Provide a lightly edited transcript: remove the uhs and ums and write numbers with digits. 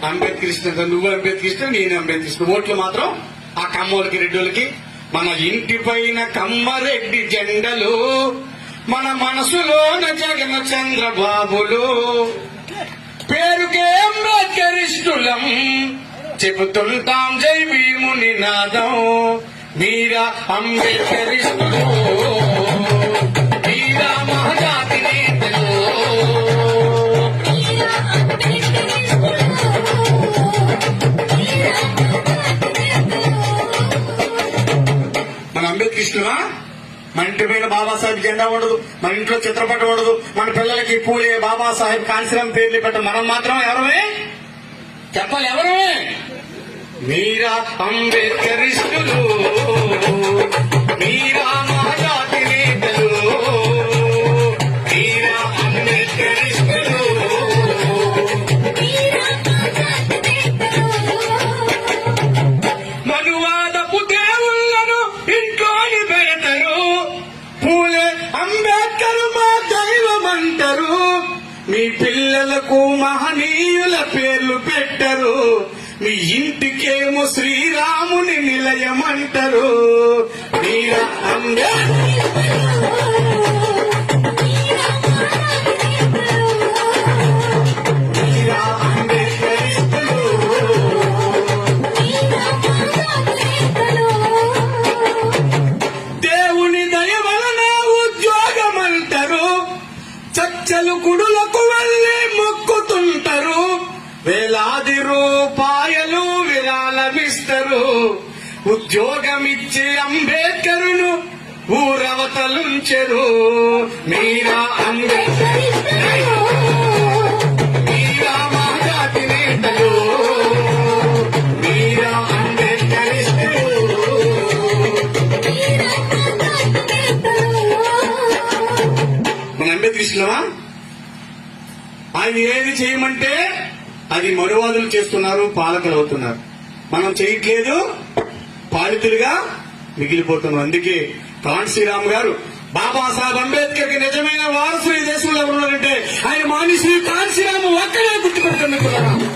అంబేద్కర్ ఇష్టం, నువ్వు అంబేద్కర్ ఇష్టం, నేను అంబేద్కర్ ఇష్టం. ఓట్లు మాత్రం ఆ కమ్మోళ్ళకి, రెడ్డిలకి. మన ఇంటి పైన కమ్మరెడ్డి జెండలు, మన మనసులోన జగన్ చంద్రబాబులు. పేరుకే అంబేద్కరిష్టులం, చెబుతుంటాం జై భీముని నాదం. మీరా అంబేద్కరిష్టులు, మీరా మహజాతి నేతలు. మన అంబేద్కర్ ఇష్టమా? మన ఇంటి పైన బాబాసాహెబ్ జెండా ఉండదు, మన ఇంట్లో చిత్రపటం ఉండదు, మన పిల్లలకి పూలే, బాబాసాహెబ్, కాంశీరాం పేర్లు పెట్టం. మనం మాత్రం ఎవరమే చెప్పాలి, ఎవరమే? మీరా అంబేద్కరిష్టులు, మీరా మహజాతి నేతలు, మీరా అంబేద్కరిష్టులు. మనువాదపు దేవుళ్లను ఇంట్లోని పెడతారు, పూలే అంబేద్కర్ మా దైవమంటారు. మీ పిల్లలకు మహనీయుల పేర్లు పెట్టరు, మీ ఇంటికేమో శ్రీరాముని నిలయమంటారు. మీరా అంబేద్కరిష్టులు, దేవుని దయ వలన ఉద్యోగమంటారు, చర్చలు గుడులకు వెళ్లి మొక్కుతుంటారు, వేలాది రూపాయలు విరాళమిస్తారు. ఉద్యోగమిచ్చే అంబేద్కరును ఊరవతలుంచెరు. మీరా అంబేద్కరిష్టులు, మీరా మహజాతి నేతలు, మీరా అంబేద్కరిష్టులు. మన అంబేద్కరిష్టులమా? ఆయన ఏది చేయమంటే అది మనువాదులు చేస్తున్నారు, పాలకులు అవుతున్నారు. మనం చేయట్లేదు, పాలితులుగా మిగిలిపోతున్నాం. అందుకే కాంశీరామ్ గారు, బాబాసాహెబ్ అంబేద్కర్ కి నిజమైన వారసులు ఈ దేశంలో ఉన్నారంటే ఆయన మానిశ్రీ కాంశీరామ్ ఒక్కడే గుర్తుపెట్టుకున్నారు.